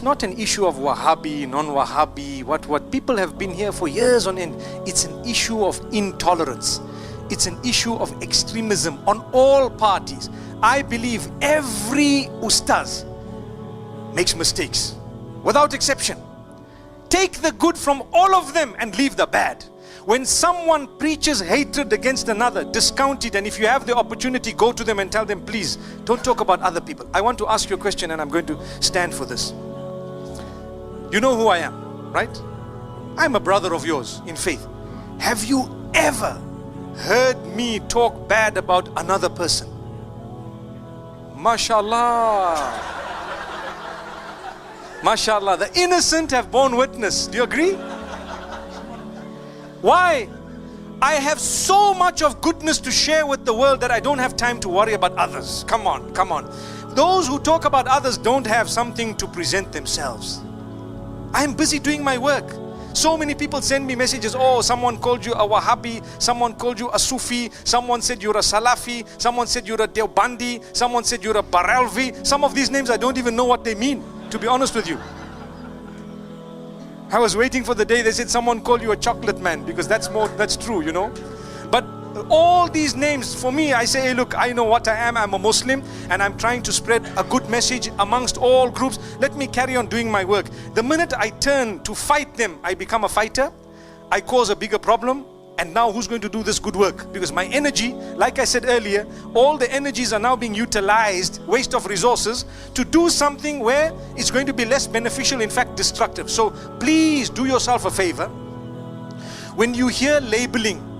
not an issue of Wahhabi, non-Wahhabi, what. People have been here for years on end. It's an issue of intolerance. It's an issue of extremism on all parties. I believe every ustaz makes mistakes, without exception. Take the good from all of them and leave the bad. When someone preaches hatred against another, discount it, and if you have the opportunity, go to them and tell them, please, don't talk about other people. I want to ask you a question, and I'm going to stand for this. You know who I am, right? I'm a brother of yours in faith. Have you ever heard me talk bad about another person? MashaAllah. MashaAllah. The innocent have borne witness. Do you agree? Why? I have so much of goodness to share with the world that I don't have time to worry about others. Come on, come on. Those who talk about others don't have something to present themselves. I'm busy doing my work. So many people send me messages, oh, someone called you a Wahhabi, someone called you a Sufi, someone said you're a Salafi, someone said you're a Deobandi, someone said you're a Baralvi. Some of these names I don't even know what they mean, to be honest with you. I was waiting for the day they said someone called you a chocolate man, because that's true, you know. But all these names, for me, I say, hey, look, I know what I am. I'm a Muslim and I'm trying to spread a good message amongst all groups. Let me carry on doing my work. The minute I turn to fight them, I become a fighter. I cause a bigger problem. And now who's going to do this good work? Because my energy, like I said earlier, all the energies are now being utilized, waste of resources, to do something where it's going to be less beneficial, in fact destructive. So please do yourself a favor. When you hear labeling,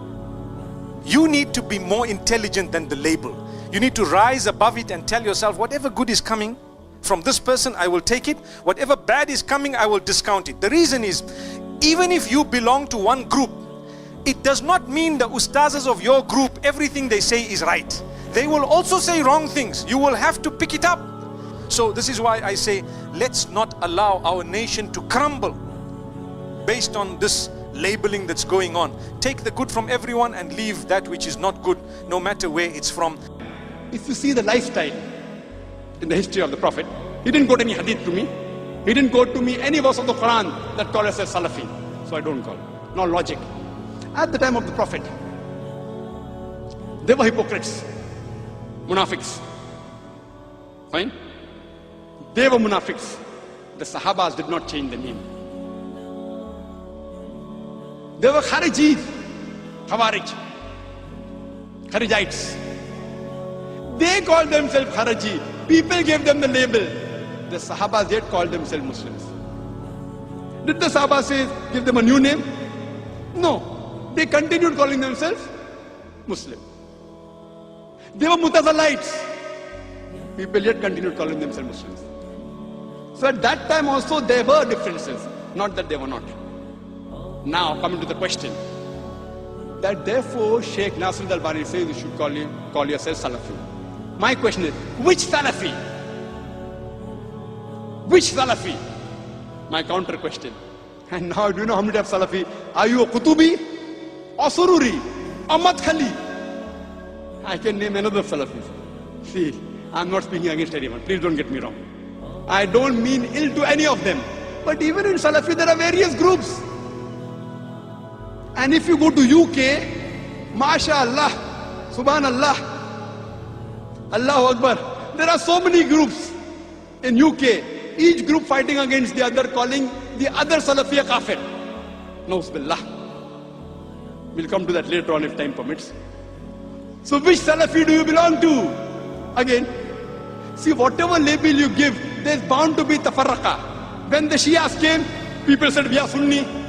you need to be more intelligent than the label. You need to rise above it and tell yourself, whatever good is coming from this person, I will take it. Whatever bad is coming, I will discount it. The reason is, even if you belong to one group, it does not mean the ustazas of your group, everything they say is right. They will also say wrong things. You will have to pick it up. So this is why I say, let's not allow our nation to crumble based on this labeling that's going on. Take the good from everyone and leave that which is not good, no matter where it's from. If you see the lifestyle in the history of the Prophet, he didn't quote any hadith to me. He didn't quote to me any verse of the Quran that called us as Salafi. So I don't call. No logic. At the time of the Prophet, they were hypocrites, munafiqs. Fine? They were munafiqs. The Sahabas did not change the name. They were Kharijis, Khawarij, Kharijites. They called themselves Khariji. People gave them the label. The Sahabas yet called themselves Muslims. Did the Sahabas say, give them a new name? No. They continued calling themselves Muslim. They were Mutazalites. People yet continued calling themselves Muslims. So at that time also there were differences. Not that they were not. Now coming to the question, that therefore Sheikh Nasir al-Albani says you should call yourself Salafi. My question is, which Salafi? Which Salafi? My counter question. And now do you know how many types of Salafi? Are you a Qutubi? Or Sururi? Or Madkhali? I can name another Salafis. See, I'm not speaking against anyone. Please don't get me wrong. I don't mean ill to any of them. But even in Salafi there are various groups. And if you go to UK, MashaAllah, Subhanallah, Allahu Akbar, there are so many groups in UK, each group fighting against the other, calling the other Salafi a kafir. Nauz billah. We'll come to that later on if time permits. So which Salafi do you belong to? Again, see, whatever label you give, there's bound to be tafarraqa. When the Shias came, people said we are Sunni.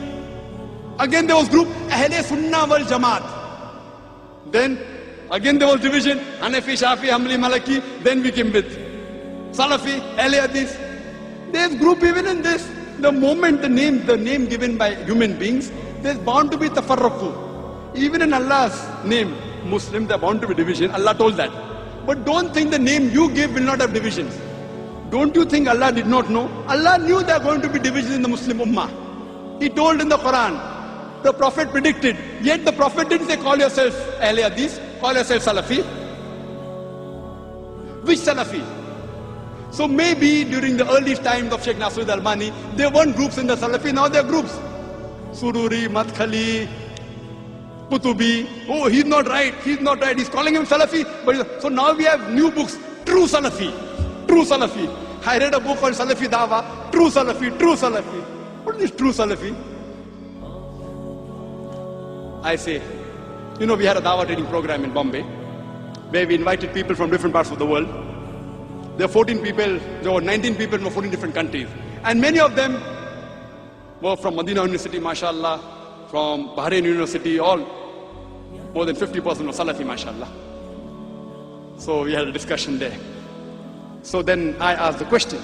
Again there was group Ahle Sunnah wal Jamaat. Then again there was division, Hanafi, Shafi, Hanbali, Maliki. Then we came with Salafi, Ahle Hadith. There's group even in this. The moment the name given by human beings, there's bound to be tafarruqu. Even in Allah's name, Muslim, there are bound to be division. Allah told that. But don't think the name you give will not have divisions. Don't you think Allah did not know? Allah knew there are going to be divisions in the Muslim Ummah. He told in the Quran. The Prophet predicted. Yet the Prophet didn't say call yourself Ahle Hadith, call yourself Salafi. Which Salafi? So maybe during the early times of Sheikh Nasruddin Albani, there weren't groups in the Salafi, now there are groups. Sururi, Madkhali, Kutubi. Oh, he's not right, he's calling him Salafi. So now we have new books, true Salafi. I read a book called Salafi Dawa, true Salafi. What is this true Salafi? I say, we had a Dawa training program in Bombay, where we invited people from different parts of the world. There were 14 people, there were 19 people from 14 different countries. And many of them were from Medina University, mashallah, from Bahrain University, all more than 50% were Salafi, mashallah. So we had a discussion there. So then I asked the question,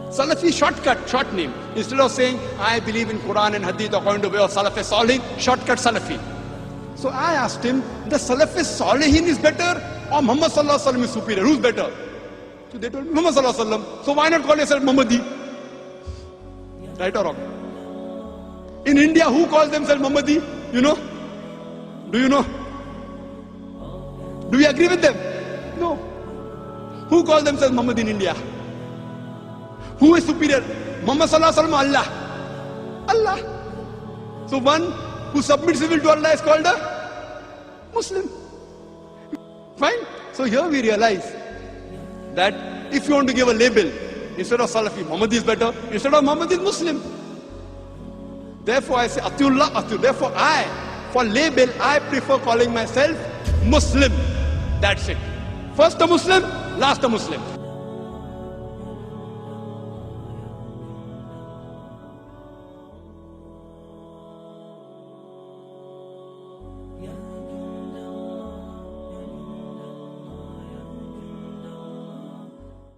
Salafi short name. Instead of saying, I believe in Quran and Hadith according to the way of Salaf Salihin, shortcut Salafi. So I asked him, the Salaf Salihin is better or Muhammad Sallallahu Alaihi Wasallam is superior? Who's better? So they told me, Muhammad Sallallahu Alaihi Wasallam. So why not call yourself Muhammadi? Right or wrong? In India, who calls themselves Muhammadi? You know? Do you know? Do we agree with them? No. Who calls themselves Muhammad in India? Who is superior? Muhammad Sallallahu Alaihi Wasallam, Allah. So one who submits his will to Allah is called a Muslim. Fine. So here we realize that if you want to give a label, instead of Salafi, Muhammad is better, instead of Muhammad is Muslim. Therefore I say, Atiullah, Atiullah. Therefore for label, I prefer calling myself Muslim. That's it. First a Muslim, last a Muslim.